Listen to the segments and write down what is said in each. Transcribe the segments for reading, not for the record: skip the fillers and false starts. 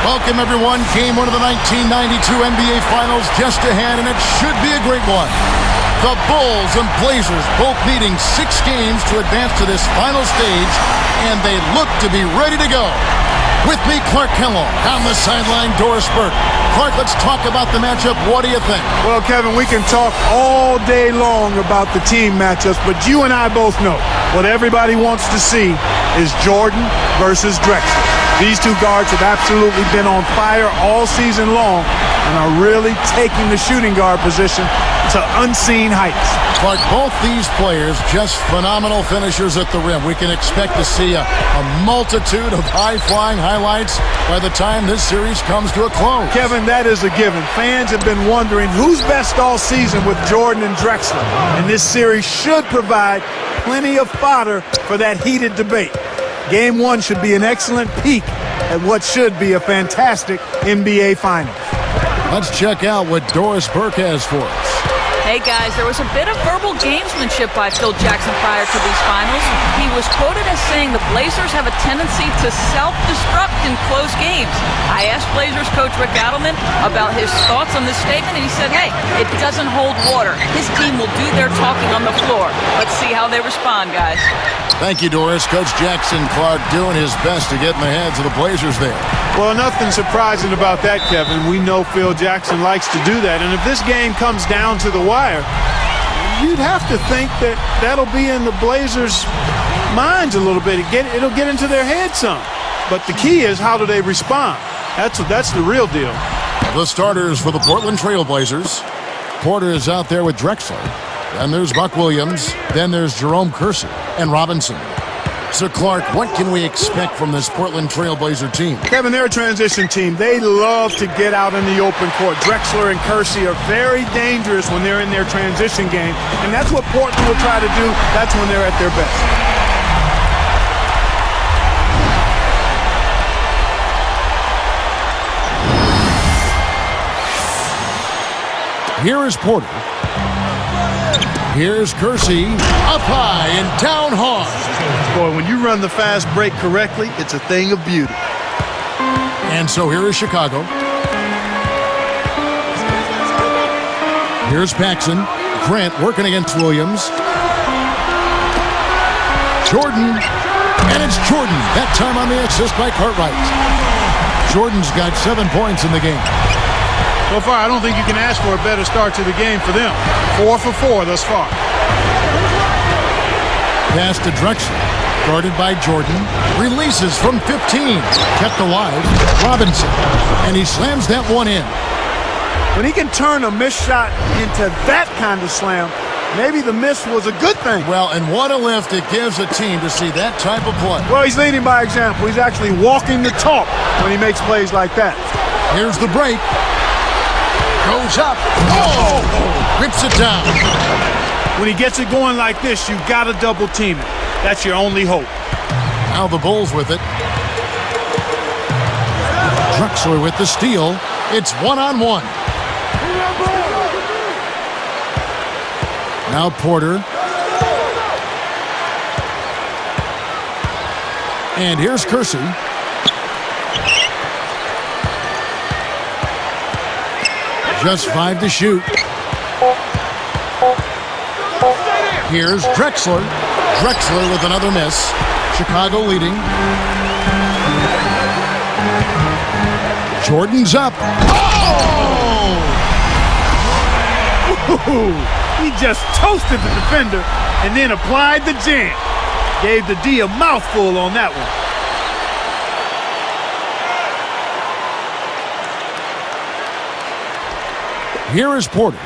Welcome, everyone. Game 1 of the 1992 NBA Finals just ahead, and it should be a great one. The Bulls and Blazers both needing 6 games to advance to this final stage, and they look to be ready to go. With me, Clark Kellogg. On the sideline, Doris Burke. Clark, let's talk about the matchup. What do you think? Well, Kevin, we can talk all day long about the team matchups, but you and I both know what everybody wants to see is Jordan versus Drexler. These two guards have absolutely been on fire all season long and are really taking the shooting guard position to unseen heights. Clark, both these players just phenomenal finishers at the rim. We can expect to see a multitude of high-flying highlights by the time this series comes to a close. Kevin, that is a given. Fans have been wondering who's best all season with Jordan and Drexler, and this series should provide plenty of fodder for that heated debate. Game 1 should be an excellent peek at what should be a fantastic NBA Finals. Let's check out what Doris Burke has for us. Hey guys, there was a bit of verbal gamesmanship by Phil Jackson prior to these finals. He was quoted as saying the Blazers have a tendency to self-destruct in close games. I asked Blazers coach Rick Adelman about his thoughts on this statement, and he said, hey, it doesn't hold water. His team will do their talking on the floor. Let's see how they respond, guys. Thank you, Doris. Coach Jackson, Clark, doing his best to get in the heads of the Blazers there. Well, nothing surprising about that, Kevin. We know Phil Jackson likes to do that. And if this game comes down to the wire, you'd have to think that that'll be in the Blazers' minds a little bit. It'll get into their head some. But the key is, how do they respond? That's the real deal. The starters for the Portland Trail Blazers. Porter is out there with Drexler. Then there's Buck Williams. Then there's Jerome Kersey and Robinson. So, Clark, what can we expect from this Portland Trail Blazer team? Kevin, they're a transition team. They love to get out in the open court. Drexler and Kersey are very dangerous when they're in their transition game, and that's what Portland will try to do. That's when they're at their best. Here is Porter. Here's Kersey, up high and down hard. Boy, when you run the fast break correctly, it's a thing of beauty. And so here is Chicago. Here's Paxson. Grant working against Williams. Jordan. And it's Jordan. That time on the assist by Cartwright. Jordan's got 7 points in the game. So far, I don't think you can ask for a better start to the game for them. 4 for 4 thus far. Pass to Drexler. Guarded by Jordan. Releases from 15. Kept alive. Robinson. And he slams that one in. When he can turn a missed shot into that kind of slam, maybe the miss was a good thing. Well, and what a lift it gives a team to see that type of play. Well, he's leading by example. He's actually walking the talk when he makes plays like that. Here's the break. Goes up. Oh! Rips it down. When he gets it going like this, you've got to double team it. That's your only hope. Now the Bulls with it. Drexler with the steal. It's 1-on-1. Now Porter. And here's Kersey. Just 5 to shoot. Here's Drexler. Drexler with another miss. Chicago leading. Jordan's up. Oh! He just toasted the defender and then applied the jam. Gave the D a mouthful on that one. Here is Porter.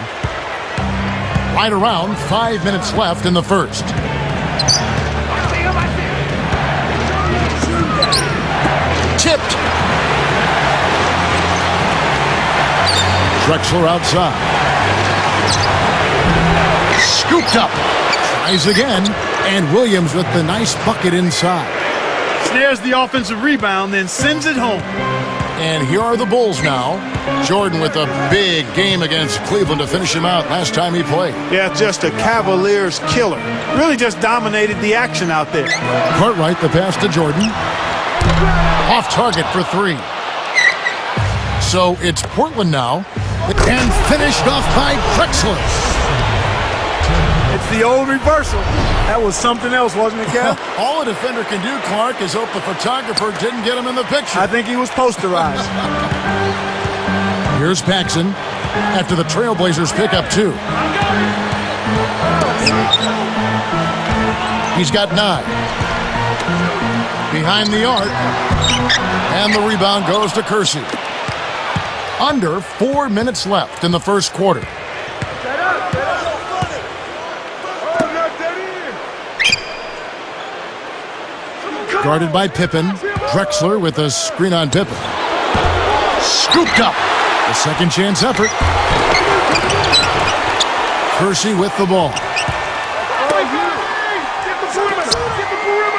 Right around 5 minutes left in the first. Tipped. Drexler outside. Scooped up. Tries again. And Williams with the nice bucket inside. Snares the offensive rebound, then sends it home. And here are the Bulls now. Jordan with a big game against Cleveland to finish him out last time he played. Yeah, just a Cavaliers killer. Really just dominated the action out there. Cartwright, the pass to Jordan. Off target for 3. So it's Portland now. And finished off by Drexler. It's the old reversal. That was something else, wasn't it, Kev? All a defender can do, Clark, is hope the photographer didn't get him in the picture. I think he was posterized. Here's Paxson after the Trailblazers pick up 2. He's got 9. Behind the arc. And the rebound goes to Kersey. Under 4 minutes left in the first quarter. Guarded by Pippen. Drexler with a screen on Pippen. Scooped up. A second chance effort. Kersey with the ball.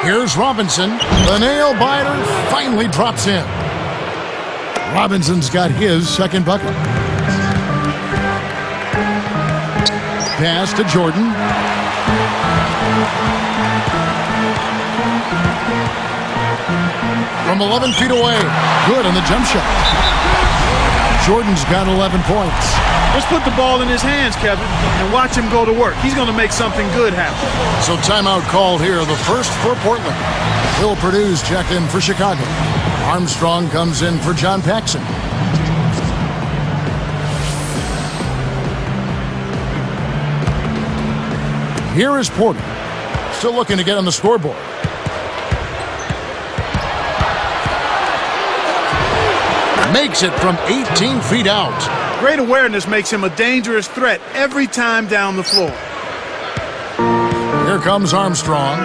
Here's Robinson. The nail biter finally drops in. Robinson's got his second bucket. Pass to Jordan. From 11 feet away. Good on the jump shot. Jordan's got 11 points. Let's put the ball in his hands, Kevin, and watch him go to work. He's going to make something good happen. So timeout called here, the first for Portland. Phil Purdue's checked in for Chicago. Armstrong comes in for John Paxson. Here is Porter. Still looking to get on the scoreboard. Makes it from 18 feet out. Great awareness makes him a dangerous threat every time down the floor. Here comes Armstrong.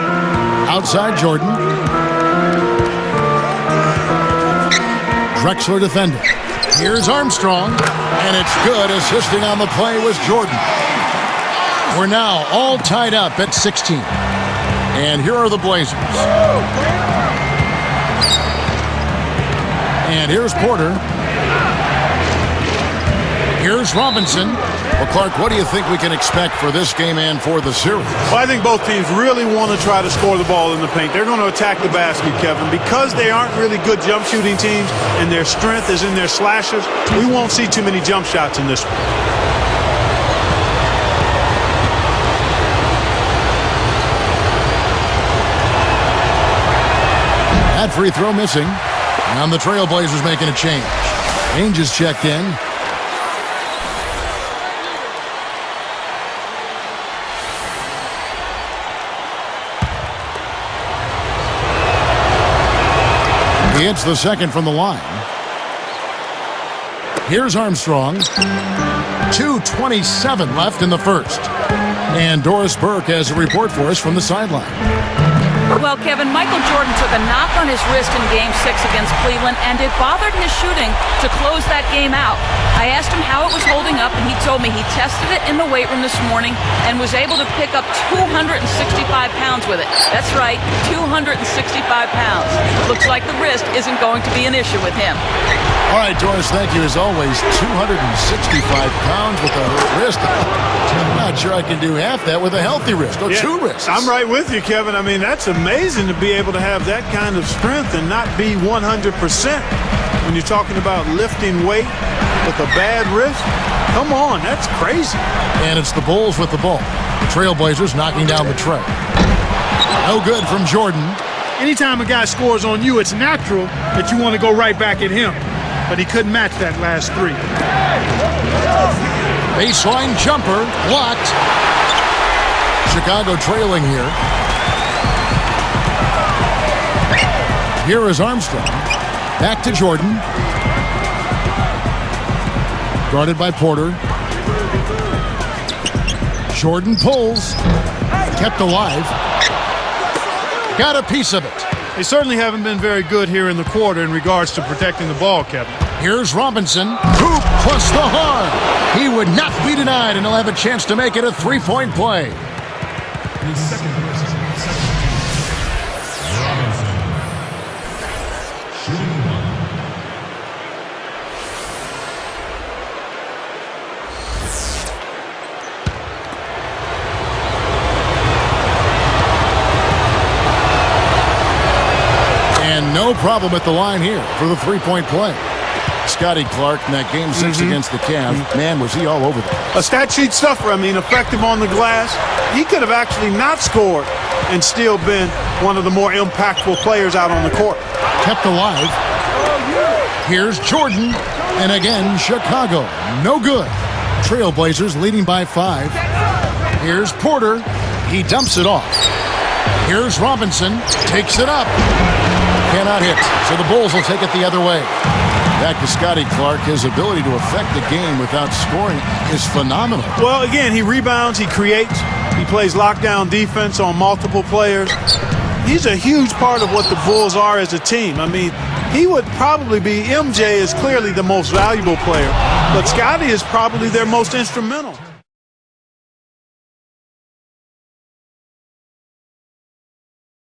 Outside Jordan. Drexler defending. Here's Armstrong. And it's good. Assisting on the play was Jordan. We're now all tied up at 16. And here are the Blazers. And here's Porter. Here's Robinson. Well, Clark, what do you think we can expect for this game and for the series? Well, I think both teams really want to try to score the ball in the paint. They're going to attack the basket, Kevin. Because they aren't really good jump shooting teams and their strength is in their slashers, we won't see too many jump shots in this one. That free throw missing. And the Trailblazers making a change. Ainge is checked in. He hits the second from the line. Here's Armstrong. 2:27 left in the first. And Doris Burke has a report for us from the sideline. Well, Kevin, Michael Jordan took a knock on his wrist in Game 6 against Cleveland, and it bothered his shooting to close that game out. I asked him how it was holding up, and he told me he tested it in the weight room this morning and was able to pick up 265 pounds with it. That's right, 265 pounds. Looks like the wrist isn't going to be an issue with him. All right, Doris, thank you as always. 265 pounds with a wrist. I'm not sure I can do half that with a healthy wrist. Or two wrists. I'm right with you, Kevin. I mean, that's amazing to be able to have that kind of strength and not be 100% when you're talking about lifting weight with a bad wrist. Come on, that's crazy. And it's the Bulls with the ball. The Trailblazers knocking down the tray. No good from Jordan. Anytime a guy scores on you, it's natural that you want to go right back at him. But he couldn't match that last three. Baseline jumper, blocked. Chicago trailing here. Here is Armstrong. Back to Jordan. Guarded by Porter. Jordan pulls. Kept alive. Got a piece of it. They certainly haven't been very good here in the quarter in regards to protecting the ball, Kevin. Here's Robinson. Hoop plus the hard. He would not be denied, and he'll have a chance to make it a three-point play. And no problem at the line here for the three-point play. Scotty Clark in that Game 6 against the Cavs, man, was he all over them. A stat sheet stuffer. I mean, effective on the glass. He could have actually not scored and still been one of the more impactful players out on the court. Kept alive. Here's Jordan, and again, Chicago. No good. Trailblazers leading by 5. Here's Porter. He dumps it off. Here's Robinson. Takes it up. Cannot hit, so the Bulls will take it the other way. Back to Scotty Clark. His ability to affect the game without scoring is phenomenal. Well, again, he rebounds, he creates, he plays lockdown defense on multiple players. He's a huge part of what the Bulls are as a team. I mean, he would probably be, MJ is clearly the most valuable player, but Scotty is probably their most instrumental.